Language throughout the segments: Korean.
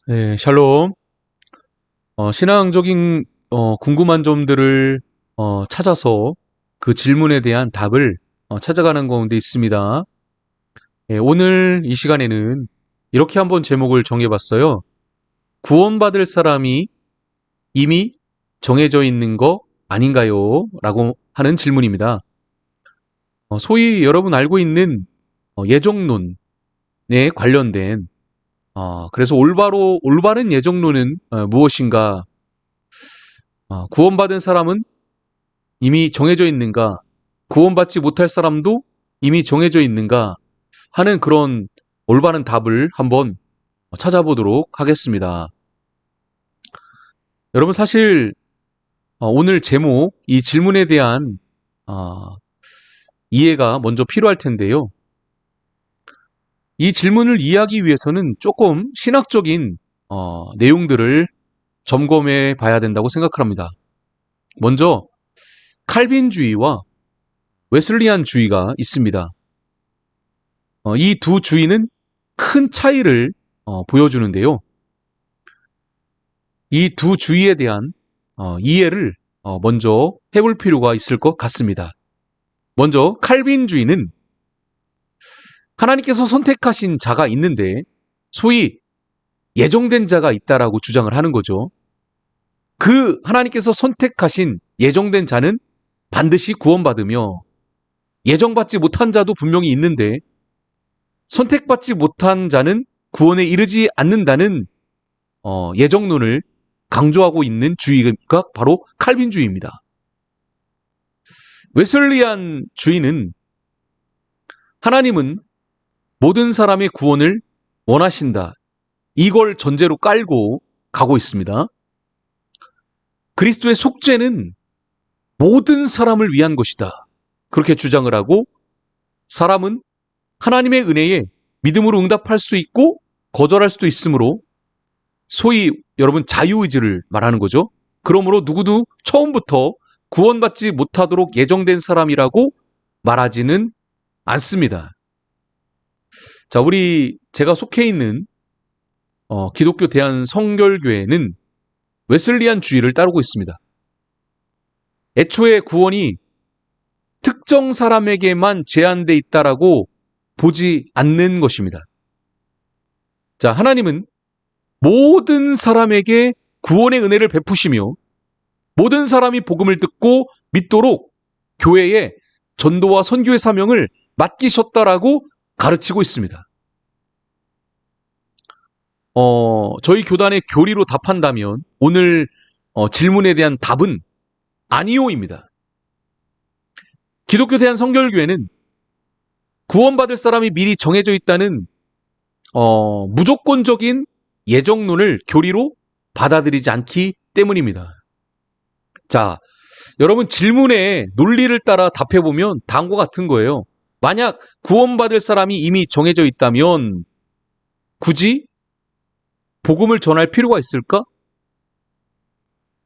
네, 샬롬. 신앙적인 궁금한 점들을 찾아서 그 질문에 대한 답을 찾아가는 가운데 있습니다. 오늘 이 시간에는 이렇게 한번 제목을 정해봤어요. 구원받을 사람이 이미 정해져 있는 거 아닌가요? 라고 하는 질문입니다. 소위 여러분 알고 있는 예정론에 관련된 그래서 올바른 예정론은 무엇인가? 구원받은 사람은 이미 정해져 있는가? 구원받지 못할 사람도 이미 정해져 있는가? 하는 그런 올바른 답을 한번 찾아보도록 하겠습니다. 여러분 사실 오늘 제목, 이 질문에 대한 이해가 먼저 필요할 텐데요. 이 질문을 이해하기 위해서는 조금 신학적인 내용들을 점검해 봐야 된다고 생각을 합니다. 먼저 칼빈주의와 웨슬리안주의가 있습니다. 이 두 주의는 큰 차이를 보여주는데요. 이 두 주의에 대한 이해를 먼저 해볼 필요가 있을 것 같습니다. 먼저 칼빈주의는 하나님께서 선택하신 자가 있는데 소위 예정된 자가 있다라고 주장을 하는 거죠. 그 하나님께서 선택하신 예정된 자는 반드시 구원받으며 예정받지 못한 자도 분명히 있는데 선택받지 못한 자는 구원에 이르지 않는다는 예정론을 강조하고 있는 주의가 바로 칼빈주의입니다. 웨슬리안 주의는 하나님은 모든 사람의 구원을 원하신다. 이걸 전제로 깔고 가고 있습니다. 그리스도의 속죄는 모든 사람을 위한 것이다. 그렇게 주장을 하고 사람은 하나님의 은혜에 믿음으로 응답할 수 있고 거절할 수도 있으므로 소위 여러분 자유의지를 말하는 거죠. 그러므로 누구도 처음부터 구원받지 못하도록 예정된 사람이라고 말하지는 않습니다. 자, 제가 속해 있는 기독교 대한성결교회는 웨슬리안 주의를 따르고 있습니다. 애초에 구원이 특정 사람에게만 제한돼 있다라고 보지 않는 것입니다. 자, 하나님은 모든 사람에게 구원의 은혜를 베푸시며 모든 사람이 복음을 듣고 믿도록 교회에 전도와 선교의 사명을 맡기셨다라고 가르치고 있습니다. 저희 교단의 교리로 답한다면 오늘 질문에 대한 답은 아니오입니다. 기독교 대한성결교회는 구원받을 사람이 미리 정해져 있다는 무조건적인 예정론을 교리로 받아들이지 않기 때문입니다. 자, 여러분 질문의 논리를 따라 답해보면 다음과 같은 거예요. 만약 구원받을 사람이 이미 정해져 있다면 굳이 복음을 전할 필요가 있을까?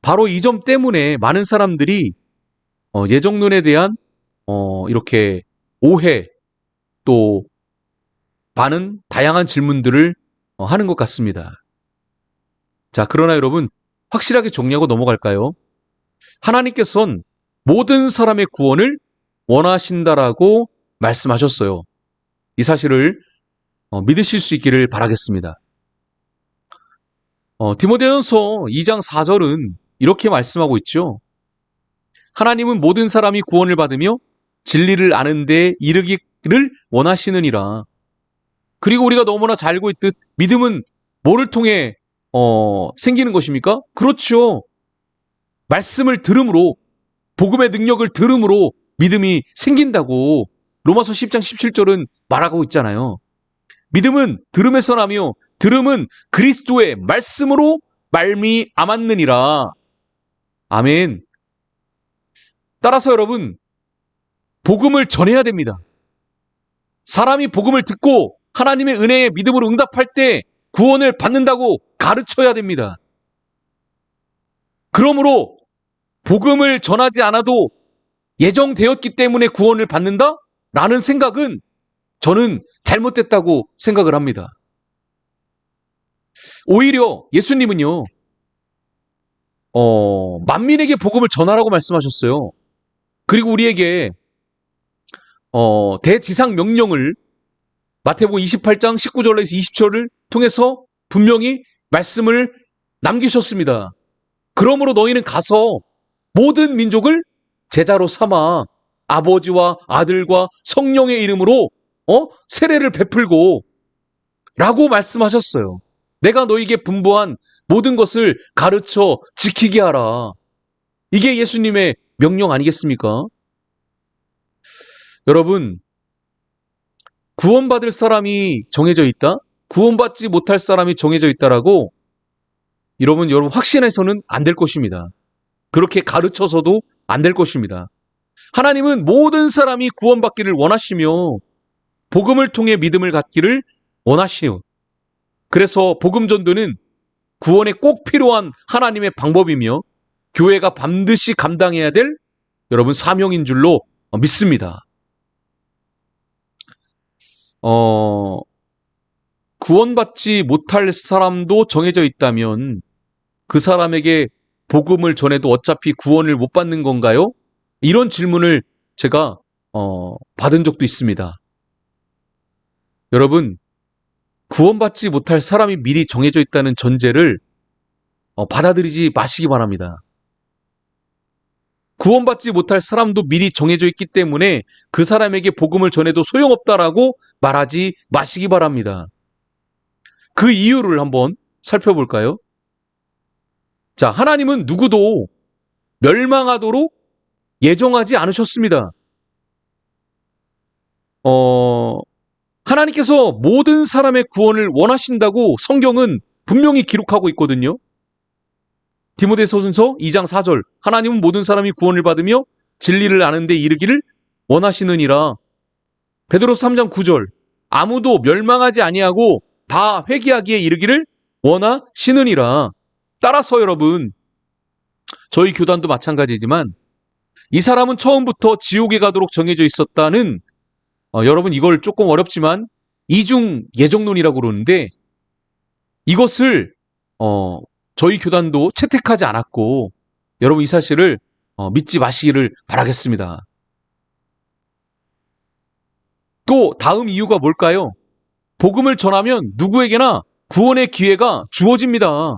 바로 이 점 때문에 많은 사람들이 예정론에 대한 이렇게 오해 또 많은 다양한 질문들을 하는 것 같습니다. 자, 그러나 여러분 확실하게 정리하고 넘어갈까요? 하나님께서는 모든 사람의 구원을 원하신다라고 말씀하셨어요. 이 사실을 믿으실 수 있기를 바라겠습니다. 디모데전서 2장 4절은 이렇게 말씀하고 있죠. 하나님은 모든 사람이 구원을 받으며 진리를 아는 데 이르기를 원하시느니라. 그리고 우리가 너무나 잘 알고 있듯 믿음은 뭐를 통해 생기는 것입니까? 그렇죠. 말씀을 들음으로 복음의 능력을 들음으로 믿음이 생긴다고 로마서 10장 17절은 말하고 있잖아요. 믿음은 들음에서 나며 들음은 그리스도의 말씀으로 말미암았느니라. 아멘. 따라서 여러분 복음을 전해야 됩니다. 사람이 복음을 듣고 하나님의 은혜에 믿음으로 응답할 때 구원을 받는다고 가르쳐야 됩니다. 그러므로 복음을 전하지 않아도 예정되었기 때문에 구원을 받는다? 라는 생각은 저는 잘못됐다고 생각을 합니다. 오히려 예수님은요, 만민에게 복음을 전하라고 말씀하셨어요. 그리고 우리에게 대지상 명령을 마태복음 28장 19절에서 20절을 통해서 분명히 말씀을 남기셨습니다. 그러므로 너희는 가서 모든 민족을 제자로 삼아 아버지와 아들과 성령의 이름으로 세례를 베풀고 라고 말씀하셨어요. 내가 너희에게 분부한 모든 것을 가르쳐 지키게 하라. 이게 예수님의 명령 아니겠습니까? 여러분, 구원받을 사람이 정해져 있다? 구원받지 못할 사람이 정해져 있다라고 여러분 확신해서는 안 될 것입니다. 그렇게 가르쳐서도 안 될 것입니다. 하나님은 모든 사람이 구원받기를 원하시며 복음을 통해 믿음을 갖기를 원하시오. 그래서 복음 전도는 구원에 꼭 필요한 하나님의 방법이며 교회가 반드시 감당해야 될 여러분 사명인 줄로 믿습니다. 구원받지 못할 사람도 정해져 있다면 그 사람에게 복음을 전해도 어차피 구원을 못 받는 건가요? 이런 질문을 제가 받은 적도 있습니다. 여러분, 구원받지 못할 사람이 미리 정해져 있다는 전제를 받아들이지 마시기 바랍니다. 구원받지 못할 사람도 미리 정해져 있기 때문에 그 사람에게 복음을 전해도 소용없다라고 말하지 마시기 바랍니다. 그 이유를 한번 살펴볼까요? 자, 하나님은 누구도 멸망하도록 예정하지 않으셨습니다. 하나님께서 모든 사람의 구원을 원하신다고 성경은 분명히 기록하고 있거든요. 디모데서전서 2장 4절 하나님은 모든 사람이 구원을 받으며 진리를 아는 데 이르기를 원하시느니라. 베드로서 3장 9절 아무도 멸망하지 아니하고 다 회개하기에 이르기를 원하시느니라. 따라서 여러분, 저희 교단도 마찬가지지만 이 사람은 처음부터 지옥에 가도록 정해져 있었다는 여러분 이걸 조금 어렵지만 이중 예정론이라고 그러는데 이것을 저희 교단도 채택하지 않았고 여러분 이 사실을 믿지 마시기를 바라겠습니다. 또 다음 이유가 뭘까요? 복음을 전하면 누구에게나 구원의 기회가 주어집니다.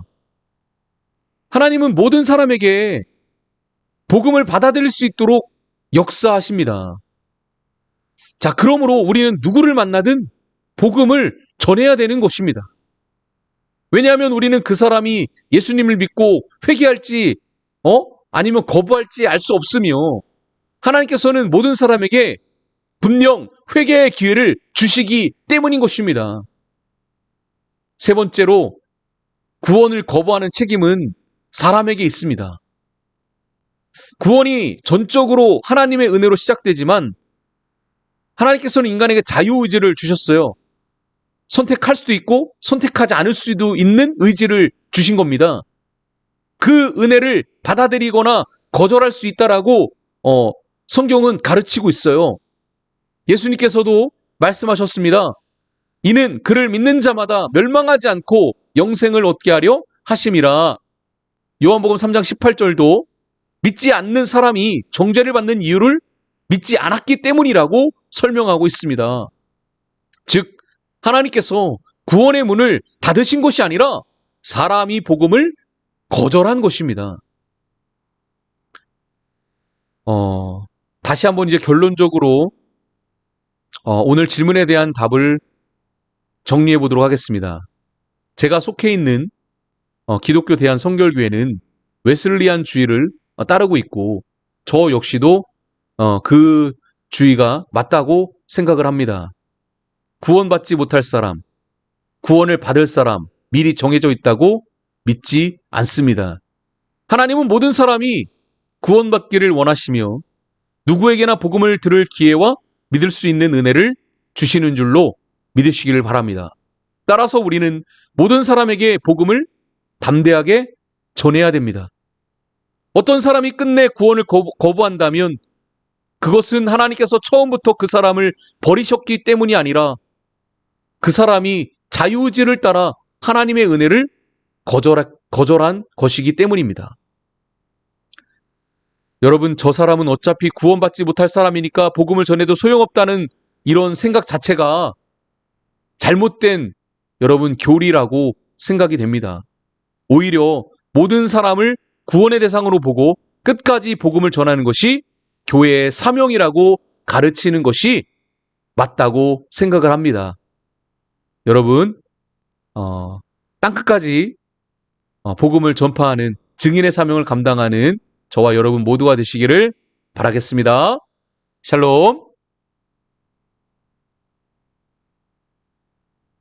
하나님은 모든 사람에게 복음을 받아들일 수 있도록 역사하십니다. 자, 그러므로 우리는 누구를 만나든 복음을 전해야 되는 것입니다. 왜냐하면 우리는 그 사람이 예수님을 믿고 회개할지 아니면 거부할지 알 수 없으며 하나님께서는 모든 사람에게 분명 회개의 기회를 주시기 때문인 것입니다. 세 번째로 구원을 거부하는 책임은 사람에게 있습니다. 구원이 전적으로 하나님의 은혜로 시작되지만 하나님께서는 인간에게 자유의지를 주셨어요. 선택할 수도 있고 선택하지 않을 수도 있는 의지를 주신 겁니다. 그 은혜를 받아들이거나 거절할 수 있다라고 성경은 가르치고 있어요. 예수님께서도 말씀하셨습니다. 이는 그를 믿는 자마다 멸망하지 않고 영생을 얻게 하려 하심이라. 요한복음 3장 18절도 믿지 않는 사람이 정죄를 받는 이유를 믿지 않았기 때문이라고 설명하고 있습니다. 즉 하나님께서 구원의 문을 닫으신 것이 아니라 사람이 복음을 거절한 것입니다. 다시 한번 이제 결론적으로 오늘 질문에 대한 답을 정리해 보도록 하겠습니다. 제가 속해 있는 기독교 대한성결교회는 웨슬리안 주의를 따르고 있고 저 역시도 그 주의가 맞다고 생각을 합니다. 구원받지 못할 사람, 구원을 받을 사람 미리 정해져 있다고 믿지 않습니다. 하나님은 모든 사람이 구원받기를 원하시며 누구에게나 복음을 들을 기회와 믿을 수 있는 은혜를 주시는 줄로 믿으시기를 바랍니다. 따라서 우리는 모든 사람에게 복음을 담대하게 전해야 됩니다. 어떤 사람이 끝내 구원을 거부한다면 그것은 하나님께서 처음부터 그 사람을 버리셨기 때문이 아니라 그 사람이 자유의지를 따라 하나님의 은혜를 거절한 것이기 때문입니다. 여러분, 저 사람은 어차피 구원받지 못할 사람이니까 복음을 전해도 소용없다는 이런 생각 자체가 잘못된 여러분 교리라고 생각이 됩니다. 오히려 모든 사람을 구원의 대상으로 보고 끝까지 복음을 전하는 것이 교회의 사명이라고 가르치는 것이 맞다고 생각을 합니다. 여러분, 땅끝까지 복음을 전파하는 증인의 사명을 감당하는 저와 여러분 모두가 되시기를 바라겠습니다. 샬롬.